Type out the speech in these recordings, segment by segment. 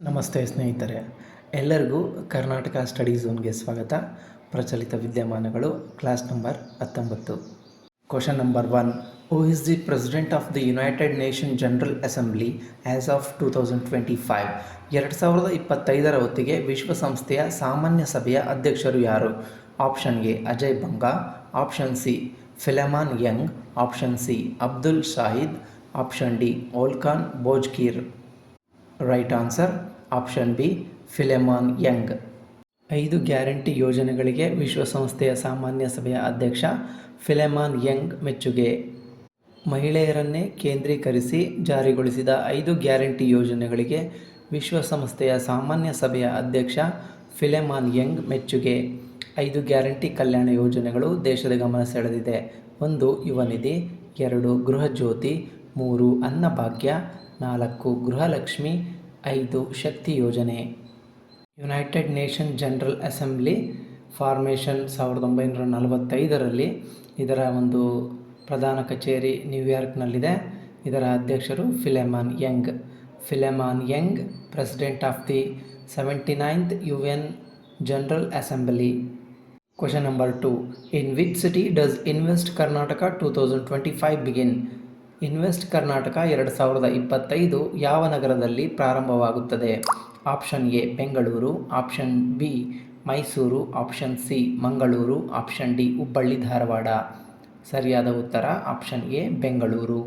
ನಮಸ್ತೆ ಸ್ನೇಹಿತರೆ, ಎಲ್ಲರಿಗೂ ಕರ್ನಾಟಕ ಸ್ಟಡಿ ಝೋನ್ಗೆ ಸ್ವಾಗತ. ಪ್ರಚಲಿತ ವಿದ್ಯಮಾನಗಳು class number 19. Question number 1. Who is the president of the United Nation General Assembly as of 2025? 2025ರ ಹೊತ್ತಿಗೆ ವಿಶ್ವಸಂಸ್ಥೆಯ ಸಾಮಾನ್ಯ ಸಭೆಯ ಅಧ್ಯಕ್ಷರು ಯಾರು? Option A Ajay Banga, option C Philemon Yang, option C Abdulla Shahid, option D Volkan Bozkir. Right answer option B Philemon Yang. 5 guarantee ಯೋಜನೆಗಳಿಗೆ ವಿಶ್ವಸಂಸ್ಥೆಯ ಸಾಮಾನ್ಯ ಸಭೆಯ ಅಧ್ಯಕ್ಷ ಫಿಲೆಮಾನ್ ಯಂಗ್ ಮೆಚ್ಚುಗೆ. ಮಹಿಳೆಯರನ್ನೇ ಕೇಂದ್ರೀಕರಿಸಿ ಜಾರಿಗೊಳಿಸಿದ 5 ಗ್ಯಾರಂಟಿ ಯೋಜನೆಗಳಿಗೆ ವಿಶ್ವಸಂಸ್ಥೆಯ ಸಾಮಾನ್ಯ ಸಭೆಯ ಅಧ್ಯಕ್ಷ ಫಿಲೆಮಾನ್ ಯಂಗ್ ಮೆಚ್ಚುಗೆ. 5 ಗ್ಯಾರಂಟಿ ಕಲ್ಯಾಣ ಯೋಜನೆಗಳು ದೇಶದ ಗಮನ ಸೆಳೆದಿದೆ. 1 ಯುವ ನಿಧಿ, 2 ಗೃಹ ಜ್ಯೋತಿ, 3 ಅನ್ನಭಾಗ್ಯ, 4 ಗೃಹಲಕ್ಷ್ಮಿ, 5 ಶಕ್ತಿ ಯೋಜನೆ. United Nation General Assembly formation 1945ರಲ್ಲಿ ಇದರ ಒಂದು ಪ್ರಧಾನ ಕಚೇರಿ ನ್ಯೂಯಾರ್ಕ್ನಲ್ಲಿದೆ. ಇದರ ಅಧ್ಯಕ್ಷರು Philemon Yang. Philemon Yang president of the 79th UN General Assembly. Question number 2. In which city does invest Karnataka 2025 begin? Invest Karnataka 2025 ಯಾವ ನಗರದಲ್ಲಿ ಪ್ರಾರಂಭವಾಗುತ್ತದೆ? Option A Bengaluru, option B Mysuru, option C Mangaluru, option D Hubballi Dharwad. ಸರಿಯಾದ ಉತ್ತರ option A Bengaluru.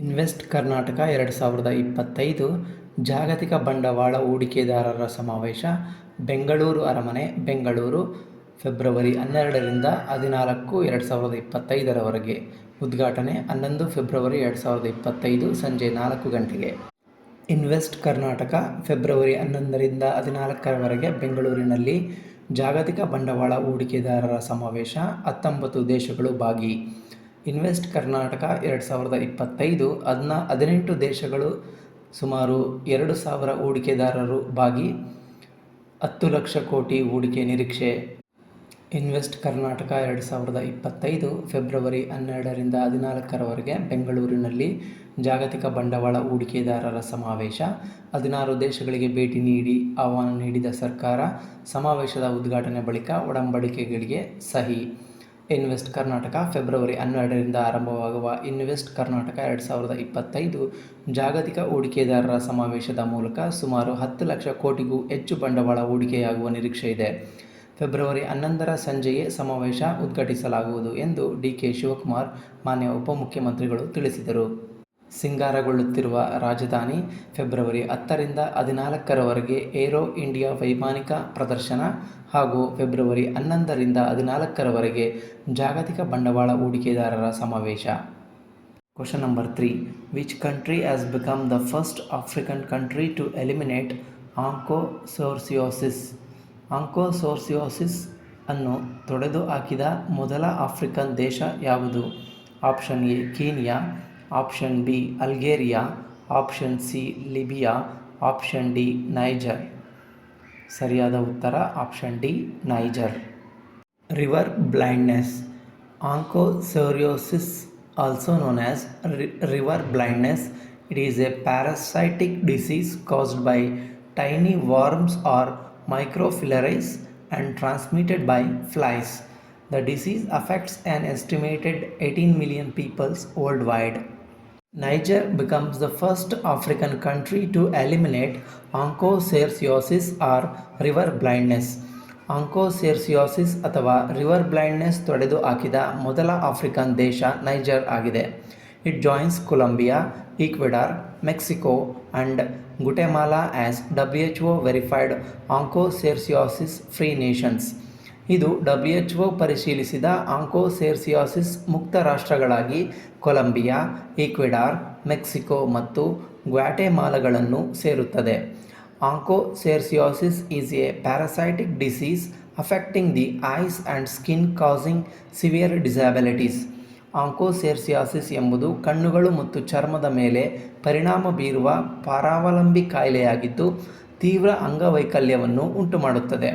Invest Karnataka 2025 ಜಾಗತಿಕ ಬಂಡವಾಳ ಹೂಡಿಕೆದಾರರ ಸಮಾವೇಶ ಬೆಂಗಳೂರು ಅರಮನೆ, ಬೆಂಗಳೂರು, ಫೆಬ್ರವರಿ 12ರಿಂದ 14, 2025ರವರೆಗೆ. ಉದ್ಘಾಟನೆ 11 ಫೆಬ್ರವರಿ 2025 ಸಂಜೆ 4 ಗಂಟೆಗೆ. ಇನ್ವೆಸ್ಟ್ ಕರ್ನಾಟಕ ಫೆಬ್ರವರಿ 11ರಿಂದ 14ರವರೆಗೆ ಬೆಂಗಳೂರಿನಲ್ಲಿ. ಜಾಗತಿಕ ಬಂಡವಾಳ ಹೂಡಿಕೆದಾರರ ಸಮಾವೇಶ 19 ದೇಶಗಳು ಭಾಗಿ. ಇನ್ವೆಸ್ಟ್ ಕರ್ನಾಟಕ 2025 18 ದೇಶಗಳು, ಸುಮಾರು 2,000 ಹೂಡಿಕೆದಾರರು ಭಾಗಿ, 10 ಲಕ್ಷ ಕೋಟಿ ಹೂಡಿಕೆ ನಿರೀಕ್ಷೆ. ಇನ್ವೆಸ್ಟ್ ಕರ್ನಾಟಕ 2025 ಫೆಬ್ರವರಿ 12ರಿಂದ 14ರವರೆಗೆ ಬೆಂಗಳೂರಿನಲ್ಲಿ. ಜಾಗತಿಕ ಬಂಡವಾಳ ಹೂಡಿಕೆದಾರರ ಸಮಾವೇಶ 16 ದೇಶಗಳಿಗೆ ಭೇಟಿ ನೀಡಿ ಆಹ್ವಾನ ನೀಡಿದ ಸರ್ಕಾರ. ಸಮಾವೇಶದ ಉದ್ಘಾಟನೆ ಬಳಿಕ ಒಡಂಬಡಿಕೆಗಳಿಗೆ ಸಹಿ. ಇನ್ವೆಸ್ಟ್ ಕರ್ನಾಟಕ ಫೆಬ್ರವರಿ 12ರಿಂದ ಆರಂಭವಾಗುವ ಇನ್ವೆಸ್ಟ್ ಕರ್ನಾಟಕ 2025 ಜಾಗತಿಕ ಹೂಡಿಕೆದಾರರ ಸಮಾವೇಶದ ಮೂಲಕ ಸುಮಾರು 10 ಲಕ್ಷ ಕೋಟಿಗೂ ಹೆಚ್ಚು ಬಂಡವಾಳ ಹೂಡಿಕೆಯಾಗುವ ನಿರೀಕ್ಷೆ ಇದೆ. ಫೆಬ್ರವರಿ 11ರ ಸಂಜೆಯೇ ಸಮಾವೇಶ ಉದ್ಘಾಟಿಸಲಾಗುವುದು ಎಂದು ಡಿ.ಕೆ. ಶಿವಕುಮಾರ್ ಮಾನ್ಯ ಉಪಮುಖ್ಯಮಂತ್ರಿಗಳು ತಿಳಿಸಿದರು. ಸಿಂಗಾರಗೊಳ್ಳುತ್ತಿರುವ ರಾಜಧಾನಿ ಫೆಬ್ರವರಿ 10ರಿಂದ 14ರವರೆಗೆ ಏರೋ ಇಂಡಿಯಾ ವೈಮಾನಿಕ ಪ್ರದರ್ಶನ ಹಾಗೂ ಫೆಬ್ರವರಿ 11ರಿಂದ 14ರವರೆಗೆ ಜಾಗತಿಕ ಬಂಡವಾಳ ಹೂಡಿಕೆದಾರರ ಸಮಾವೇಶ. Question number 3. Which country has become the first African country to eliminate onchocerciasis? Onchocerciasis ಅನ್ನು ತೊಡೆದು ಹಾಕಿದ ಮೊದಲ ಆಫ್ರಿಕನ್ ದೇಶ ಯಾವುದು? Option A Kenya, option B Algeria, option C Libya, option D Niger. ಸರಿಯಾದ ಉತ್ತರ option D Niger. River blindness. Onchocerciasis also known as river blindness. It is a parasitic disease caused by tiny worms or microfilariae and transmitted by flies. The disease affects an estimated 18 million people worldwide. Niger becomes the first African country to eliminate onchocerciasis or river blindness. ಆಂಕೋಸೆರ್ಸಿಯೋಸಿಸ್ ಅಥವಾ river blindness ತೊಡೆದು ಹಾಕಿದ ಮೊದಲ African ದೇಶ Niger ಆಗಿದೆ. It joins Colombia, Ecuador, Mexico and Guatemala as WHO verified onchocerciasis free nations. ಇದು WHO ಪರಿಶೀಲಿಸಿದ ಆಂಕೋಸೆರ್ಸಿಯೋಸಿಸ್ ಮುಕ್ತ ರಾಷ್ಟ್ರಗಳಾಗಿ Colombia, Ecuador, Mexico ಮತ್ತು ಗ್ವಾಟೆಮಾಲಾಗಳನ್ನು ಸೇರುತ್ತದೆ. Onchocerciasis is a parasitic disease affecting the eyes and skin causing severe disabilities. ಆಂಕೋಸೆರ್ಸಿಯಾಸಿಸ್ ಎಂಬುದು ಕಣ್ಣುಗಳು ಮತ್ತು ಚರ್ಮದ ಮೇಲೆ ಪರಿಣಾಮ ಬೀರುವ ಪರಾವಲಂಬಿ ಕಾಯಿಲೆಯಾಗಿದ್ದು ತೀವ್ರ ಅಂಗವೈಕಲ್ಯವನ್ನು ಉಂಟುಮಾಡುತ್ತದೆ.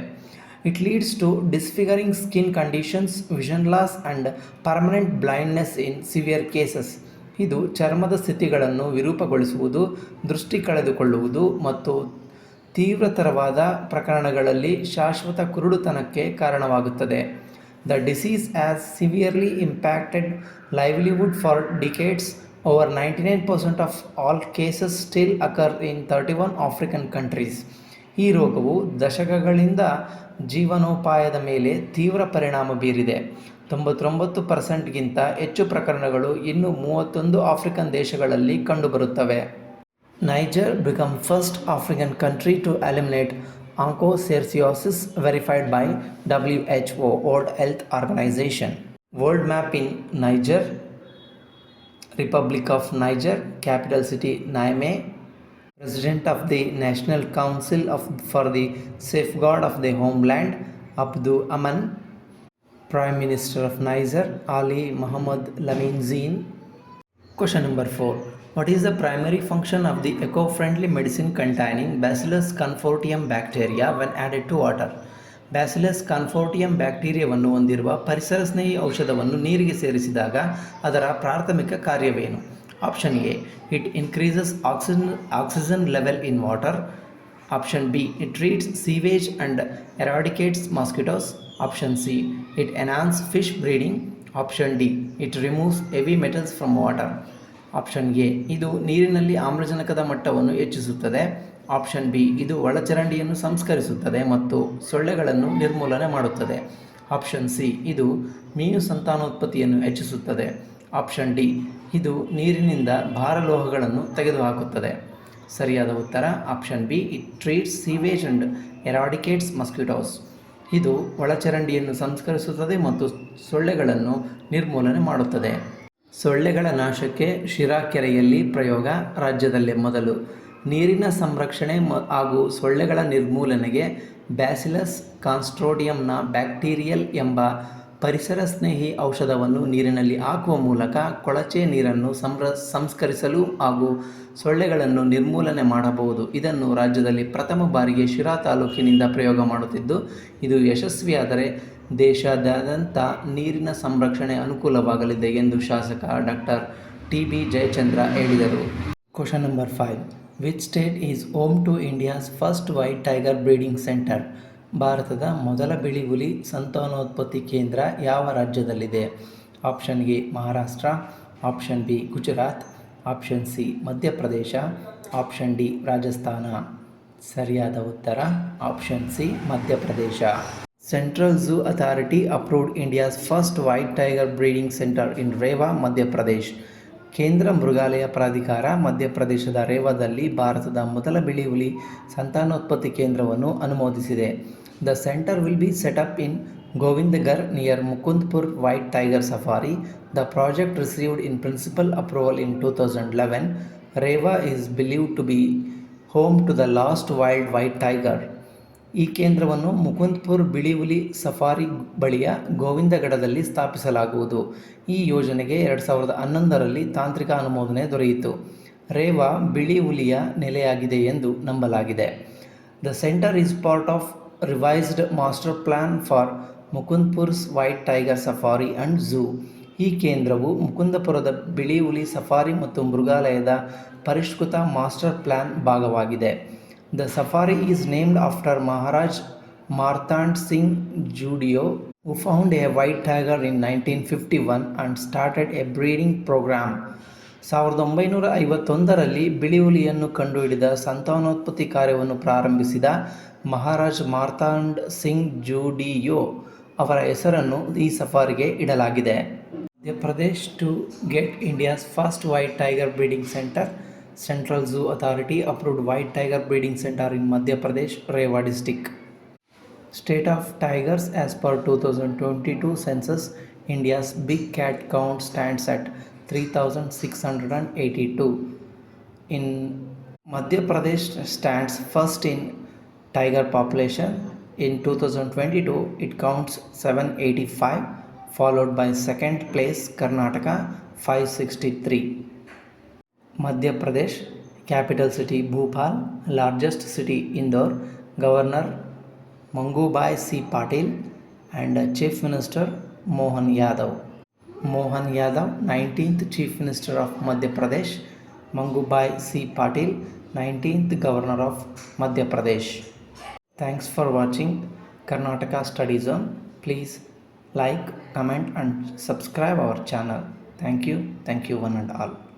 It leads to disfiguring skin conditions, vision loss and permanent blindness in severe cases. ಇದು ಚರ್ಮದ ಸ್ಥಿತಿಗಳನ್ನು ವಿರೂಪಗೊಳಿಸುವುದು, ದೃಷ್ಟಿ ಕಳೆದುಕೊಳ್ಳುವುದು ಮತ್ತು ತೀವ್ರತರವಾದ ಪ್ರಕರಣಗಳಲ್ಲಿ ಶಾಶ್ವತ ಕುರುಡುತನಕ್ಕೆ ಕಾರಣವಾಗುತ್ತದೆ. The disease has severely impacted livelihood for decades. Over 99% of all cases still occur in 31 African countries. ಈ ರೋಗವು ದಶಕಗಳಿಂದ ಜೀವನೋಪಾಯದ ಮೇಲೆ ತೀವ್ರ ಪರಿಣಾಮ ಬೀರಿದೆ. 99%ಗಿಂತ ಹೆಚ್ಚು ಪ್ರಕರಣಗಳು ಇನ್ನೂ 31 ಆಫ್ರಿಕನ್ ದೇಶಗಳಲ್ಲಿ ಕಂಡುಬರುತ್ತವೆ. Niger became first African country to eliminate onchocerciasis verified by WHO, World Health Organization. World map in Niger, Republic of Niger, capital city Niamey. President of the National Council for the Safeguard of the Homeland, Abdou Aman. Prime Minister of Niger, Ali Mohamed Lamine Zeine. Question number 4. What is the primary function of the eco-friendly medicine containing Bacillus confortium bacteria when added to water? Bacillus confortium ಬ್ಯಾಕ್ಟೀರಿಯಾವನ್ನು ಹೊಂದಿರುವ ಪರಿಸರ ಸ್ನೇಹಿ ಔಷಧವನ್ನು ನೀರಿಗೆ ಸೇರಿಸಿದಾಗ ಅದರ ಪ್ರಾಥಮಿಕ ಕಾರ್ಯವೇನು? Option A, it increases oxygen level in water. Option B, it treats sewage and eradicates mosquitoes. Option C, it enhance fish breeding. Option D, it removes heavy metals from water. Option A, ಇದು ನೀರಿನಲ್ಲಿ ಆಮ್ಲಜನಕದ ಮಟ್ಟವನ್ನು ಹೆಚ್ಚಿಸುತ್ತದೆ. Option B, ಇದು ಒಳಚರಂಡಿಯನ್ನು ಸಂಸ್ಕರಿಸುತ್ತದೆ ಮತ್ತು ಸೊಳ್ಳೆಗಳನ್ನು ನಿರ್ಮೂಲನೆ ಮಾಡುತ್ತದೆ. ಆಪ್ಷನ್ ಸಿ, ಇದು ಮೀನು ಸಂತಾನೋತ್ಪತ್ತಿಯನ್ನು ಹೆಚ್ಚಿಸುತ್ತದೆ. ಆಪ್ಷನ್ ಡಿ, ಇದು ನೀರಿನಿಂದ ಭಾರಲೋಹಗಳನ್ನು ತೆಗೆದುಹಾಕುತ್ತದೆ. ಸರಿಯಾದ ಉತ್ತರ option B, it treats sewage and eradicates mosquitoes. ಇದು ಒಳಚರಂಡಿಯನ್ನು ಸಂಸ್ಕರಿಸುತ್ತದೆ ಮತ್ತು ಸೊಳ್ಳೆಗಳನ್ನು ನಿರ್ಮೂಲನೆ ಮಾಡುತ್ತದೆ. ಸೊಳ್ಳೆಗಳ ನಾಶಕ್ಕೆ ಶಿರಾ ಕೆರೆಯಲ್ಲಿ ಪ್ರಯೋಗ ರಾಜ್ಯದಲ್ಲೇ ಮೊದಲು. ನೀರಿನ ಸಂರಕ್ಷಣೆ ಹಾಗೂ ಸೊಳ್ಳೆಗಳ ನಿರ್ಮೂಲನೆಗೆ ಬ್ಯಾಸಿಲಸ್ ಕಾನ್ಸ್ಟ್ರೋಡಿಯಂನ ಬ್ಯಾಕ್ಟೀರಿಯಲ್ ಎಂಬ ಪರಿಸರ ಸ್ನೇಹಿ ಔಷಧವನ್ನು ನೀರಿನಲ್ಲಿ ಹಾಕುವ ಮೂಲಕ ಕೊಳಚೆ ನೀರನ್ನು ಸಂಸ್ಕರಿಸಲು ಹಾಗೂ ಸೊಳ್ಳೆಗಳನ್ನು ನಿರ್ಮೂಲನೆ ಮಾಡಬಹುದು. ಇದನ್ನು ರಾಜ್ಯದಲ್ಲಿ ಪ್ರಥಮ ಬಾರಿಗೆ ಶಿರಾ ತಾಲೂಕಿನಿಂದ ಪ್ರಯೋಗ ಮಾಡುತ್ತಿದ್ದು, ಇದು ಯಶಸ್ವಿಯಾದರೆ ದೇಶಾದ್ಯಂತ ನೀರಿನ ಸಂರಕ್ಷಣೆ ಅನುಕೂಲವಾಗಲಿದೆ ಎಂದು ಶಾಸಕ ಡಾಕ್ಟರ್ ಟಿ.ಬಿ. ಜಯಚಂದ್ರ ಹೇಳಿದರು. Question number 5. Which state is home to India's first white tiger breeding centre? ಭಾರತದ ಮೊದಲ ಬಿಳಿ ಹುಲಿ ಸಂತಾನೋತ್ಪತ್ತಿ ಕೇಂದ್ರ ಯಾವ ರಾಜ್ಯದಲ್ಲಿದೆ? Option A, Maharashtra. Option B, Gujarat. Option C, Madhya Pradesh. Option D, Rajasthan. ಸರಿಯಾದ ಉತ್ತರ option C, Madhya Pradesh. Central Zoo Authority approved India's first white tiger breeding center in Rewa, Madhya Pradesh. ಕೇಂದ್ರ ಮೃಗಾಲಯ ಪ್ರಾಧಿಕಾರ ಮಧ್ಯಪ್ರದೇಶದ ರೇವಾದಲ್ಲಿ ಭಾರತದ ಮೊದಲ ಬಿಳಿ ಹುಲಿ ಸಂತಾನೋತ್ಪತ್ತಿ ಕೇಂದ್ರವನ್ನು ಅನುಮೋದಿಸಿದೆ. The centre will be set up in Govindgarh near Mukundpur white tiger safari. The project received in principle approval in 2011. Rewa is believed to be home to the last wild white tiger. ಈ ಕೇಂದ್ರವನ್ನು ಮುಕುಂದ್ಪುರ್ ಬಿಳಿ ಹುಲಿ ಸಫಾರಿ ಬಳಿಯ ಗೋವಿಂದಗಡದಲ್ಲಿ ಸ್ಥಾಪಿಸಲಾಗುವುದು. ಈ ಯೋಜನೆಗೆ 2011ರಲ್ಲಿ ತಾಂತ್ರಿಕ ಅನುಮೋದನೆ ದೊರೆಯಿತು. ರೇವಾ ಬಿಳಿ ಹುಲಿಯ ನೆಲೆಯಾಗಿದೆ ಎಂದು ನಂಬಲಾಗಿದೆ. The centre is part of revised master plan for Mukundpur's white tiger safari and zoo. ಈ ಕೇಂದ್ರವು ಮುಕುಂದಪುರದ ಬಿಳಿ ಹುಲಿ ಸಫಾರಿ ಮತ್ತು ಮೃಗಾಲಯದ ಪರಿಷ್ಕೃತ ಮಾಸ್ಟರ್ ಪ್ಲಾನ್ ಭಾಗವಾಗಿದೆ. The safari is named after Maharaj Martand Singh Judio, who found a white tiger in 1951 and started a breeding program. 1951ರಲ್ಲಿ ಬಿಳಿ ಹುಲಿಯನ್ನು ಕಂಡುಹಿಡಿದ ಸಂತಾನೋತ್ಪತ್ತಿ ಕಾರ್ಯವನ್ನು ಪ್ರಾರಂಭಿಸಿದ ಮಹಾರಾಜ್ ಮಾರ್ತಾಂಡ್ ಸಿಂಗ್ ಜೂಡಿಯೋ ಅವರ ಹೆಸರನ್ನು ಈ ಸಫಾರಿಗೆ ಇಡಲಾಗಿದೆ. Madhya Pradesh to get India's first white tiger breeding centre. Central Zoo Authority approved white tiger breeding center in Madhya Pradesh, Rewa district. State of tigers as per 2022 census, India's big cat count stands at 3,682. In Madhya Pradesh stands first in tiger population. In 2022, it counts 785, followed by second place Karnataka 563. Madhya Pradesh, capital city Bhopal, largest city Indore, Governor Mangubhai C. Patil and Chief Minister Mohan Yadav. Mohan Yadav, 19th Chief Minister of Madhya Pradesh. Mangubhai C. Patil, 19th Governor of Madhya Pradesh. Thanks for watching Karnataka Study Zone. Please like, comment and subscribe our channel. Thank you one and all.